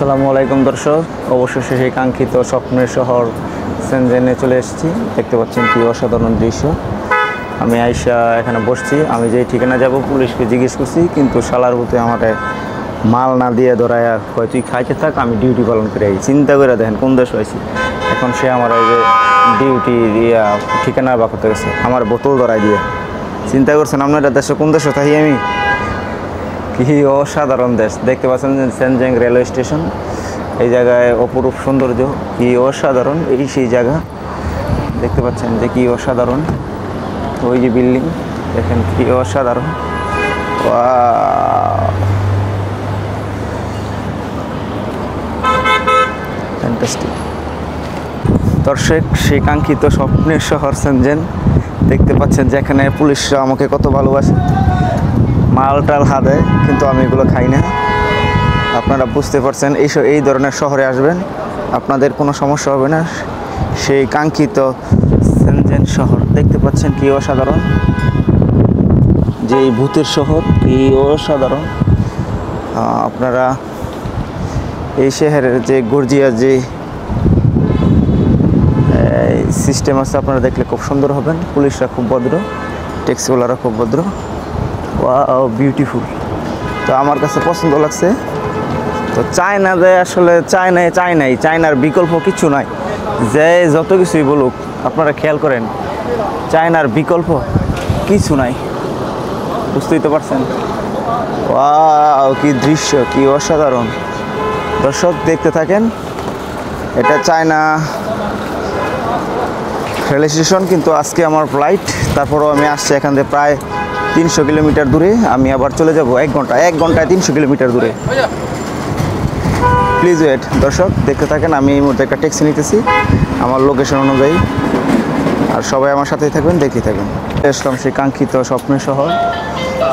আসসালামু আলাইকুম দর্শক, অবশেষে সেই কাঙ্ক্ষিত স্বপ্নের শহর সেনজেনে চলে এসেছি। দেখতে পাচ্ছেন কি অসাধারণ দৃশ্য। আমি আইসা এখানে বসছি। আমি যেই ঠিকানা যাব পুলিশকে জিজ্ঞেস করছি, কিন্তু শালার বুতে আমার মাল না দিয়ে ধরায় কয় তুই খাইতে থাক, আমি ডিউটি পালন করে আই। চিন্তা করে দেখেন কোন দেশ হয়েছি। এখন সে আমার এই যে ডিউটি দিয়া ঠিকানা বা করতে গেছে, আমার বোতল ধরাই দিয়ে। চিন্তা করছেন আপনারা দেশে কোন দেশে থাকি আমি? কি অসাধারণ দেশ। দেখতে পাচ্ছেন সেনজেন রেলওয়ে স্টেশন। এই জায়গায় অপরূপ সৌন্দর্য, কি অসাধারণ। এই সেই জায়গা দেখতে পাচ্ছেন যে কি অসাধারণ। ওই যে বিল্ডিং দেখেন কি অসাধারণ। ফ্যান্টাস্টিক। দর্শক, সেই কাঙ্ক্ষিত স্বপ্নের শহর সেনজেন দেখতে পাচ্ছেন, যেখানে পুলিশরা আমাকে কত ভালোবাসে, মাল টাল হাতে, কিন্তু আমি এগুলো খাই না। আপনারা বুঝতে পারছেন, এই ধরনের শহরে আসবেন, আপনাদের কোনো সমস্যা হবে না। সেই কাঙ্ক্ষিত সেনজেন শহর দেখতে পাচ্ছেন কি অসাধারণ। যে এই ভূতের শহর কি অসাধারণ। আপনারা এই শহরের যে গর্জিয়াস যে সিস্টেম আছে, আপনারা দেখলে খুব সুন্দর হবেন। পুলিশরা খুব ভদ্র, ট্যাক্সিওয়ালারা খুব ভদ্র। Wow, beautiful. তো আমার কাছে পছন্দ লাগছে। তো চায়নাতে আসলে চায়নার বিকল্প কিছু নাই। যে যত কিছুই বলুক, আপনারা খেয়াল করেন, চায়নার বিকল্প কিছু নাই। বুঝতেই তো পারছেন। ওয়াও, কি দৃশ্য, কি অসাধারণ। দর্শক দেখতে থাকেন। এটা চায়না রেল স্টেশন, কিন্তু আজকে আমার ফ্লাইট। তারপরও আমি আসছি এখান থেকে প্রায় 300 কিলোমিটার দূরে। আমি আবার চলে যাব 1 ঘন্টায় 300 কিলোমিটার দূরে। Please wait. দর্শক দেখতে থাকেন। আমি এই মুহূর্তে একটা ট্যাক্সি নিতেছি আমার লোকেশন অনুযায়ী, আর সবাই আমার সাথেই থাকবেন, দেখতে থাকবেন। আসলাম সেই কাঙ্ক্ষিত স্বপ্নের শহর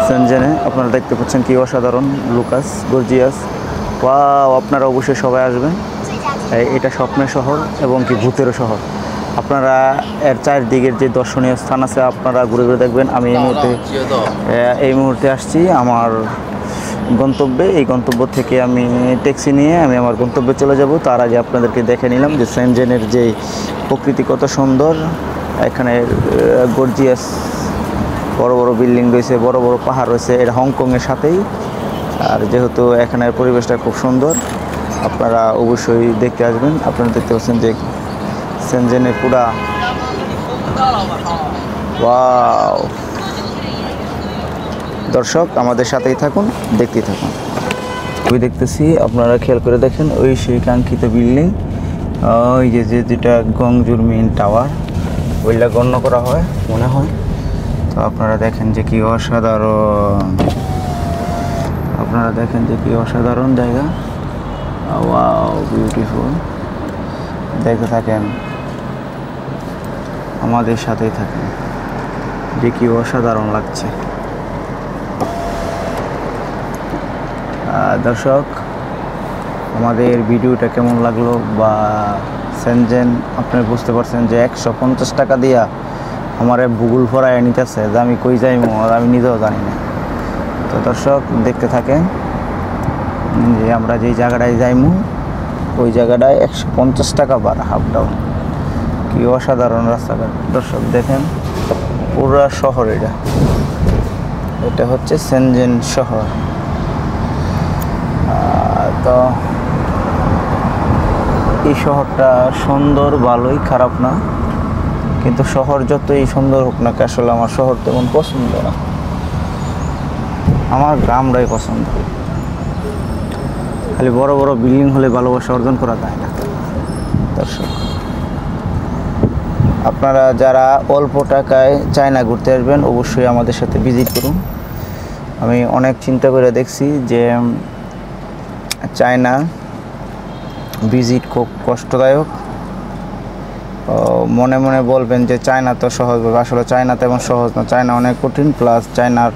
সেনজেনে। আপনারা দেখতে পাচ্ছেন কি অসাধারণ, লুকাস, গর্জিয়াস। ওয়াও, আপনারা অবশ্যই সবাই আসবেন। এটা স্বপ্নের শহর এবং কি ভূতেরও শহর। আপনারা এর চারদিকের যে দর্শনীয় স্থান আছে, আপনারা ঘুরে ঘুরে দেখবেন। আমি এই মুহূর্তে আসছি আমার গন্তব্যে। এই গন্তব্য থেকে আমি ট্যাক্সি নিয়ে আমি আমার গন্তব্যে চলে যাব। তার আগে আপনাদেরকে দেখে নিলাম যে সেনজেনের যে প্রকৃতি কত সুন্দর। এখানে গর্জিয়াস বড় বড় বিল্ডিং রয়েছে, বড় বড় পাহাড় রয়েছে। এটা হংকংয়ের সাথেই। আর যেহেতু এখানের পরিবেশটা খুব সুন্দর, আপনারা অবশ্যই দেখতে আসবেন। আপনারা দেখতে পাচ্ছেন যে সেনজেনের পুরা ওয়াও। দর্শক আমাদের সাথেই থাকুন, দেখতেই থাকুন। আমি দেখতেছি, আপনারা খেয়াল করে দেখেন, ওই সেই কাঙ্ক্ষিত বিল্ডিং। ওই যে যেটা গংজুর মেইন টাওয়ার, ওইটা গণ্য করা হয় মনে হয়। তো আপনারা দেখেন যে কি অসাধারণ, আপনারা দেখেন যে কি অসাধারণ জায়গা। Wow, beautiful. দেখতে থাকেন, আমাদের সাথেই থাকেন, যে কি অসাধারণ লাগছে। দর্শক, আমাদের ভিডিওটা কেমন লাগলো বা সেনজেন, আপনি বুঝতে পারছেন যে 150 টাকা দিয়া আমার ভূগোল ফরায় নিতেছে, যে আমি কই যাইমু আর আমি নিজেও জানি না। তো দর্শক দেখতে থাকেন যে আমরা যেই জায়গাটায় যাইমু, ওই জায়গাটায় 150 টাকা ভাড়া, হাফ ডাউন। কি অসাধারণ রাস্তাঘাট। দর্শক দেখেন, পুরা শহর এটা হচ্ছে সেনজেন শহর। তো এই শহরটা সুন্দর, ভালোই, খারাপ না। কিন্তু শহর যতই সুন্দর হোক না, আসলে আমার শহর তেমন পছন্দ না। আমার গ্রামটাই পছন্দ। খালি বড় বড় বিল্ডিং হলে ভালোবাসা অর্জন করা যায় না। দর্শক, আপনারা যারা অল্প টাকায় চায়না ঘুরতে আসবেন, অবশ্যই আমাদের সাথে ভিজিট করুন। আমি অনেক চিন্তা করে দেখছি যে চায়না ভিজিট খুব কষ্টদায়ক। মনে মনে বলবেন যে চায়না তো সহজ, আসলে চায়না তেমন সহজ না। চায়না অনেক কঠিন, প্লাস চায়নার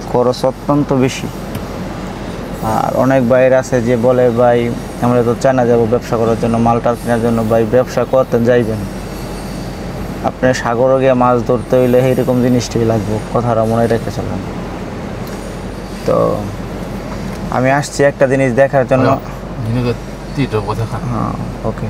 খরচ অত্যন্ত বেশি। আর অনেক বাইরে আছে যে বলে, ভাই আমরা তো চায়না যাবো ব্যবসা করার জন্য, মালটাল কেনার জন্য। ভাই ব্যবসা করতে যাইবেন, আপনি সাগরে গিয়ে মাছ ধরতে হইলে এইরকম জিনিসটাই লাগবে, কথাটা মনে রেখে চলেন। তো আমি আসছি একটা জিনিস দেখার জন্য। 地址我再看。 ওকে